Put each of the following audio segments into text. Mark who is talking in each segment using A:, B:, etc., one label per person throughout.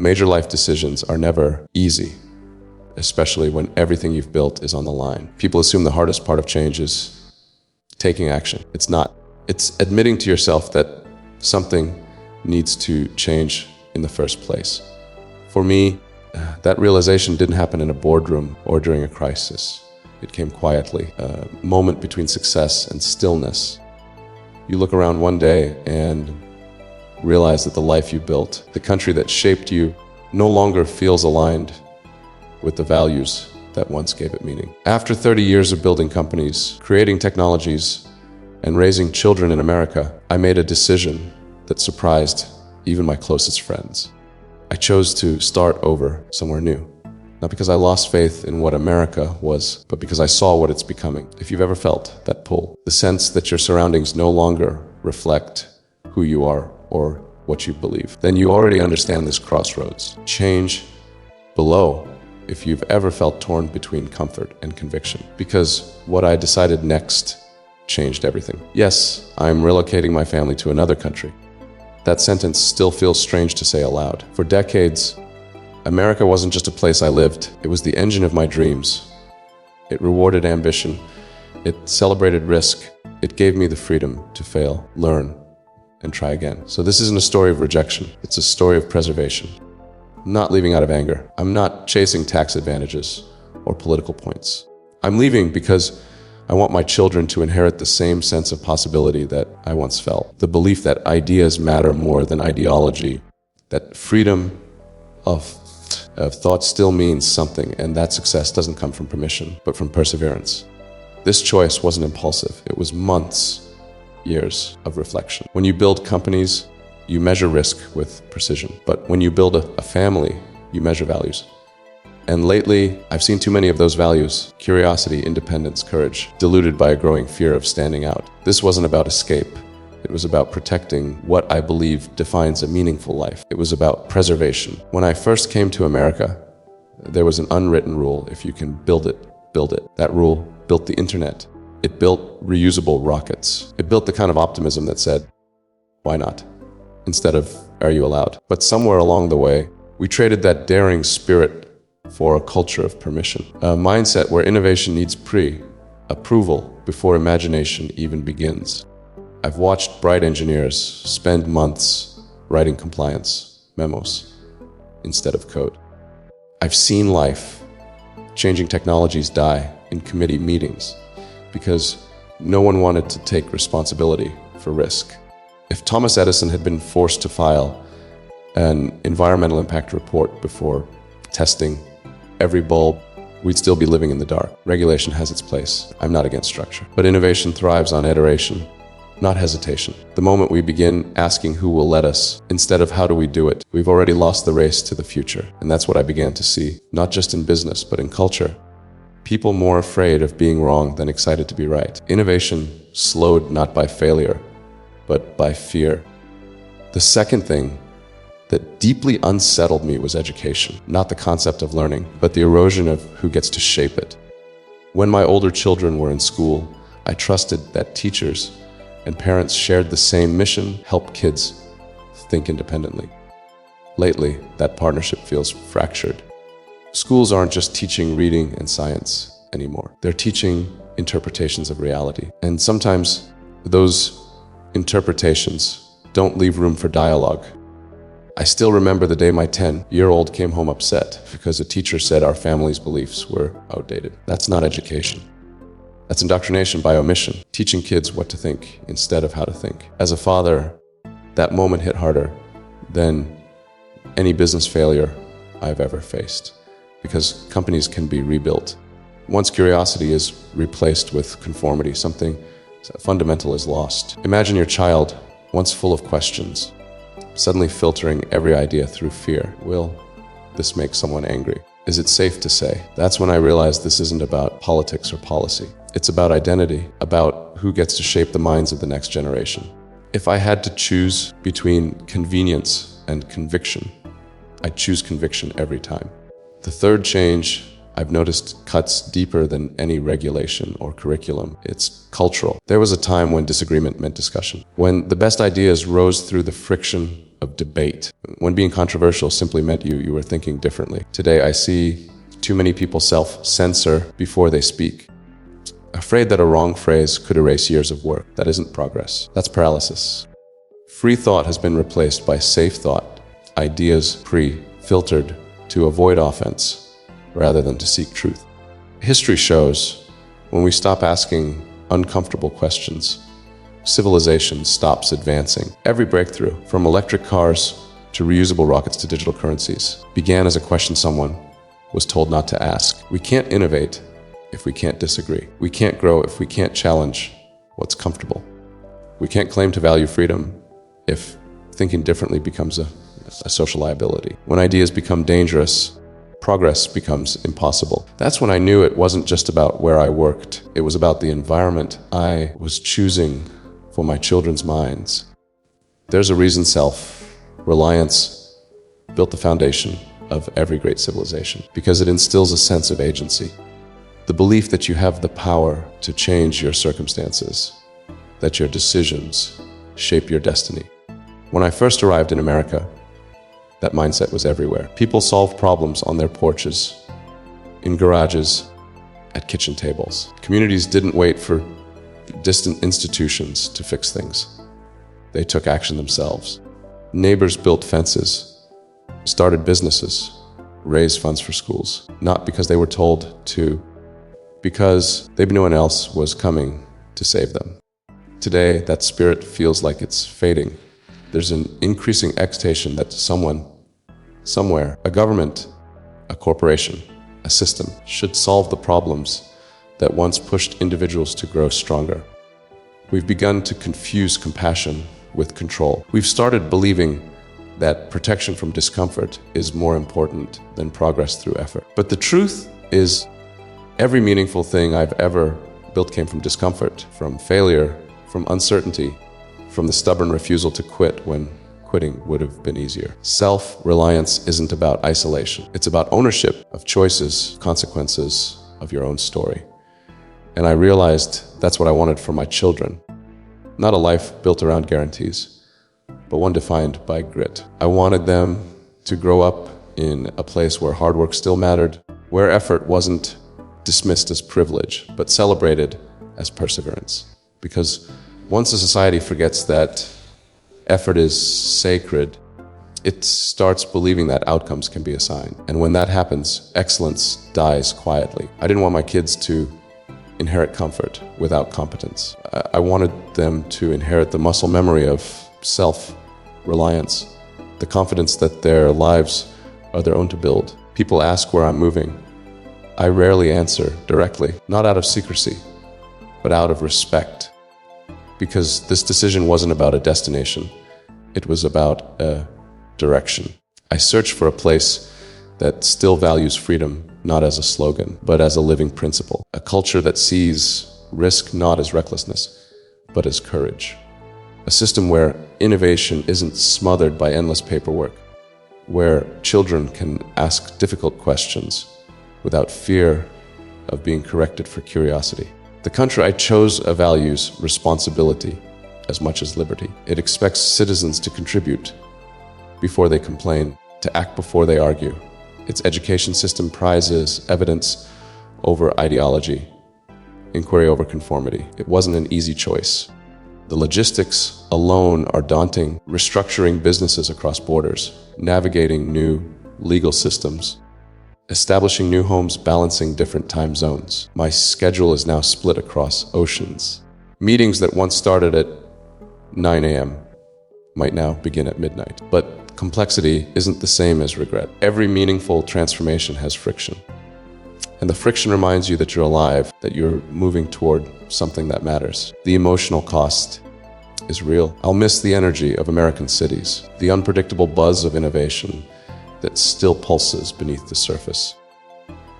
A: Major life decisions are never easy, especially when everything you've built is on the line. People assume the hardest part of change is taking action. It's not. It's admitting to yourself that something needs to change in the first place. For me, that realization didn't happen in a boardroom or during a crisis. It came quietly, a moment between success and stillness. You look around one day and realize that the life you built, the country that shaped you, no longer feels aligned with the values that once gave it meaning. After 30 years of building companies, creating technologies, and raising children in America, I made a decision that surprised even my closest friends. I chose to start over somewhere new. Not because I lost faith in what America was, but because I saw what it's becoming. If you've ever felt that pull, the sense that your surroundings no longer reflect who you are or what you believe, then you already understand this crossroads. Change below if you've ever felt torn between comfort and conviction. Because what I decided next changed everything. Yes, I'm relocating my family to another country. That sentence still feels strange to say aloud. For decades, America wasn't just a place I lived. It was the engine of my dreams. It rewarded ambition. It celebrated risk. It gave me the freedom to fail, learn, and try again. So this isn't a story of rejection. It's a story of preservation. I'm not leaving out of anger. I'm not chasing tax advantages or political points. I'm leaving because I want my children to inherit the same sense of possibility that I once felt. The belief that ideas matter more than ideology, that freedom of thought still means something, and that success doesn't come from permission, but from perseverance. This choice wasn't impulsive. It was months, years of reflection. When you build companies, you measure risk with precision. But when you build a family, you measure values. And lately, I've seen too many of those values, curiosity, independence, courage, diluted by a growing fear of standing out. This wasn't about escape. It was about protecting what I believe defines a meaningful life. It was about preservation. When I first came to America, there was an unwritten rule: if you can build it, build it. That rule built the internet. It built reusable rockets. It built the kind of optimism that said, why not? Instead of, are you allowed? But somewhere along the way, we traded that daring spirit for a culture of permission. A mindset where innovation needs pre-approval before imagination even begins. I've watched bright engineers spend months writing compliance memos instead of code. I've seen life-changing technologies die in committee meetings because no one wanted to take responsibility for risk. If Thomas Edison had been forced to file an environmental impact report before testing every bulb, we'd still be living in the dark. Regulation has its place. I'm not against structure. But innovation thrives on iteration, not hesitation. The moment we begin asking who will let us, instead of how do we do it, we've already lost the race to the future. And that's what I began to see, not just in business, but in culture. People more afraid of being wrong than excited to be right. Innovation slowed not by failure, but by fear. The second thing that deeply unsettled me was education, not the concept of learning, but the erosion of who gets to shape it. When my older children were in school, I trusted that teachers and parents shared the same mission: help kids think independently. Lately, that partnership feels fractured. Schools aren't just teaching reading and science anymore. They're teaching interpretations of reality. And sometimes those interpretations don't leave room for dialogue. I still remember the day my 10-year-old came home upset because a teacher said our family's beliefs were outdated. That's not education. That's indoctrination by omission, teaching kids what to think instead of how to think. As a father, that moment hit harder than any business failure I've ever faced, because companies can be rebuilt. Once curiosity is replaced with conformity, something fundamental is lost. Imagine your child, once full of questions, suddenly filtering every idea through fear. Will this make someone angry? Is it safe to say? That's when I realized this isn't about politics or policy. It's about identity, about who gets to shape the minds of the next generation. If I had to choose between convenience and conviction, I'd choose conviction every time. The third change I've noticed cuts deeper than any regulation or curriculum. It's cultural. There was a time when disagreement meant discussion, when the best ideas rose through the friction of debate, when being controversial simply meant you were thinking differently. Today, I see too many people self-censor before they speak, afraid that a wrong phrase could erase years of work. That isn't progress. That's paralysis. Free thought has been replaced by safe thought, ideas pre-filtered to avoid offense rather than to seek truth. History shows when we stop asking uncomfortable questions, civilization stops advancing. Every breakthrough, from electric cars to reusable rockets to digital currencies, began as a question someone was told not to ask. We can't innovate if we can't disagree. We can't grow if we can't challenge what's comfortable. We can't claim to value freedom if thinking differently becomes a social liability. When ideas become dangerous, progress becomes impossible. That's when I knew it wasn't just about where I worked. It was about the environment I was choosing for my children's minds. There's a reason self-reliance built the foundation of every great civilization, because it instills a sense of agency. The belief that you have the power to change your circumstances, that your decisions shape your destiny. When I first arrived in America, that mindset was everywhere. People solved problems on their porches, in garages, at kitchen tables. Communities didn't wait for distant institutions to fix things. They took action themselves. Neighbors built fences, started businesses, raised funds for schools, not because they were told to, because they knew no one else was coming to save them. Today, that spirit feels like it's fading. There's an increasing expectation that someone, somewhere, a government, a corporation, a system, should solve the problems that once pushed individuals to grow stronger. We've begun to confuse compassion with control. We've started believing that protection from discomfort is more important than progress through effort. But the truth is, every meaningful thing I've ever built came from discomfort, from failure, from uncertainty, from the stubborn refusal to quit when quitting would have been easier. Self-reliance isn't about isolation. It's about ownership of choices, consequences of your own story. And I realized that's what I wanted for my children. Not a life built around guarantees, but one defined by grit. I wanted them to grow up in a place where hard work still mattered, where effort wasn't dismissed as privilege, but celebrated as perseverance. Because once a society forgets that effort is sacred, it starts believing that outcomes can be assigned. And when that happens, excellence dies quietly. I didn't want my kids to inherit comfort without competence. I wanted them to inherit the muscle memory of self-reliance, the confidence that their lives are their own to build. People ask where I'm moving. I rarely answer directly, not out of secrecy, but out of respect. Because this decision wasn't about a destination, it was about a direction. I searched for a place that still values freedom, not as a slogan, but as a living principle. A culture that sees risk not as recklessness, but as courage. A system where innovation isn't smothered by endless paperwork, where children can ask difficult questions without fear of being corrected for curiosity. The country I chose values responsibility as much as liberty. It expects citizens to contribute before they complain, to act before they argue. Its education system prizes evidence over ideology, inquiry over conformity. It wasn't an easy choice. The logistics alone are daunting. Restructuring businesses across borders, navigating new legal systems, establishing new homes, balancing different time zones. My schedule is now split across oceans. Meetings that once started at 9 a.m. might now begin at midnight. But complexity isn't the same as regret. Every meaningful transformation has friction. And the friction reminds you that you're alive, that you're moving toward something that matters. The emotional cost is real. I'll miss the energy of American cities, the unpredictable buzz of innovation that still pulses beneath the surface.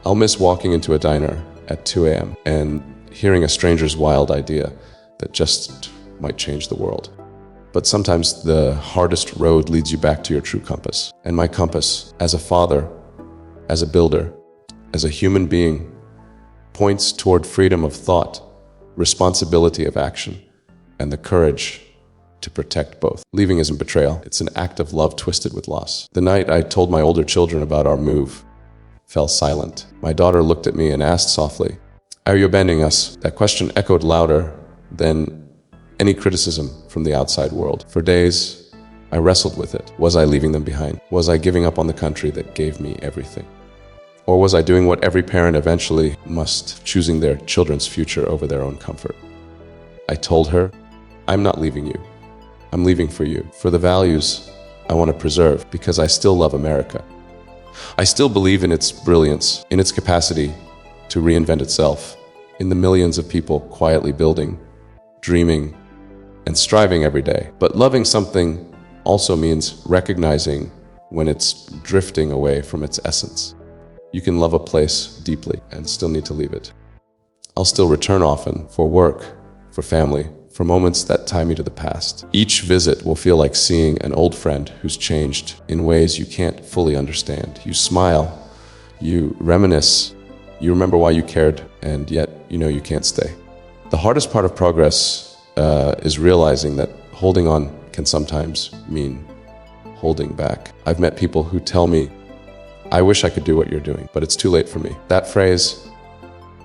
A: I'll miss walking into a diner at 2 a.m. and hearing a stranger's wild idea that just might change the world. But sometimes the hardest road leads you back to your true compass. And my compass, as a father, as a builder, as a human being, points toward freedom of thought, responsibility of action, and the courage to protect both. Leaving isn't betrayal. It's an act of love twisted with loss. The night I told my older children about our move, fell silent. My daughter looked at me and asked softly, "Are you abandoning us?" That question echoed louder than any criticism from the outside world. For days, I wrestled with it. Was I leaving them behind? Was I giving up on the country that gave me everything? Or was I doing what every parent eventually must, choosing their children's future over their own comfort? I told her, "I'm not leaving you. I'm leaving for you, for the values I want to preserve, because I still love America. I still believe in its brilliance, in its capacity to reinvent itself, in the millions of people quietly building, dreaming, and striving every day. But loving something also means recognizing when it's drifting away from its essence. You can love a place deeply and still need to leave it. I'll still return often for work, for family, for moments that tie me to the past. Each visit will feel like seeing an old friend who's changed in ways you can't fully understand. You smile, you reminisce, you remember why you cared, and yet you know you can't stay. The hardest part of progress is realizing that holding on can sometimes mean holding back. I've met people who tell me, "I wish I could do what you're doing, but it's too late for me." That phrase,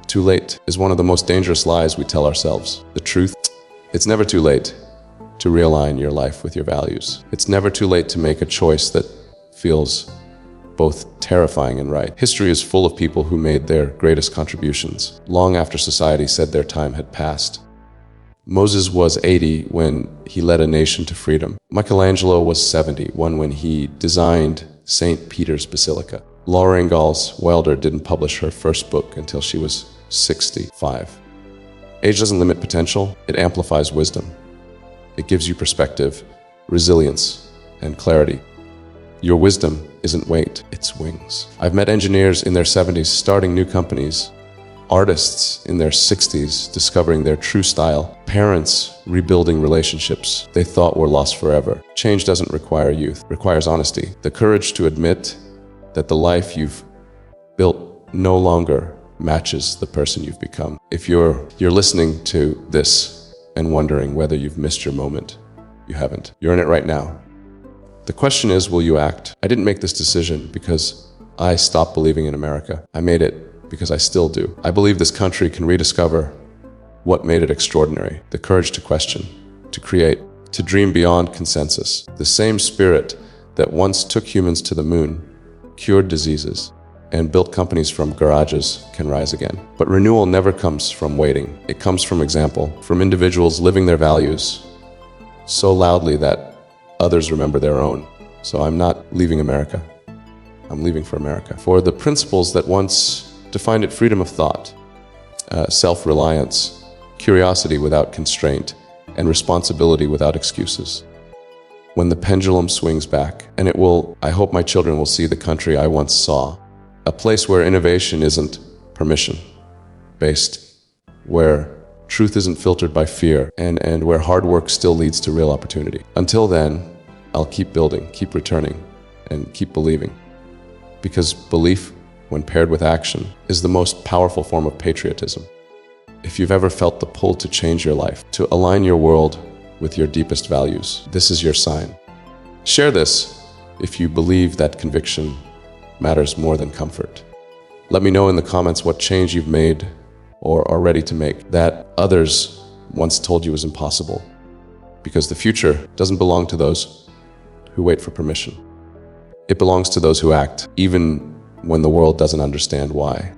A: "too late," is one of the most dangerous lies we tell ourselves. The truth, it's never too late to realign your life with your values. It's never too late to make a choice that feels both terrifying and right. History is full of people who made their greatest contributions long after society said their time had passed. Moses was 80 when he led a nation to freedom. Michelangelo was 71 when he designed St. Peter's Basilica. Laura Ingalls Wilder didn't publish her first book until she was 65. Age doesn't limit potential, it amplifies wisdom. It gives you perspective, resilience, and clarity. Your wisdom isn't weight, it's wings. I've met engineers in their 70s starting new companies, artists in their 60s discovering their true style, parents rebuilding relationships they thought were lost forever. Change doesn't require youth, it requires honesty, the courage to admit that the life you've built no longer matches the person you've become. If you're listening to this and wondering whether you've missed your moment, you haven't. You're in it right now. The question is, will you act? I didn't make this decision because I stopped believing in America. I made it because I still do. I believe this country can rediscover what made it extraordinary, the courage to question, to create, to dream beyond consensus. The same spirit that once took humans to the moon, cured diseases, and built companies from garages can rise again. But renewal never comes from waiting. It comes from example, from individuals living their values so loudly that others remember their own. So I'm not leaving America. I'm leaving for America. For the principles that once defined it: freedom of thought, self-reliance, curiosity without constraint, and responsibility without excuses. When the pendulum swings back, and it will, I hope my children will see the country I once saw, a place where innovation isn't permission-based, where truth isn't filtered by fear, and where hard work still leads to real opportunity. Until then, I'll keep building, keep returning, and keep believing. Because belief, when paired with action, is the most powerful form of patriotism. If you've ever felt the pull to change your life, to align your world with your deepest values, this is your sign. Share this if you believe that conviction matters more than comfort. Let me know in the comments what change you've made or are ready to make that others once told you was impossible. Because the future doesn't belong to those who wait for permission. It belongs to those who act, even when the world doesn't understand why.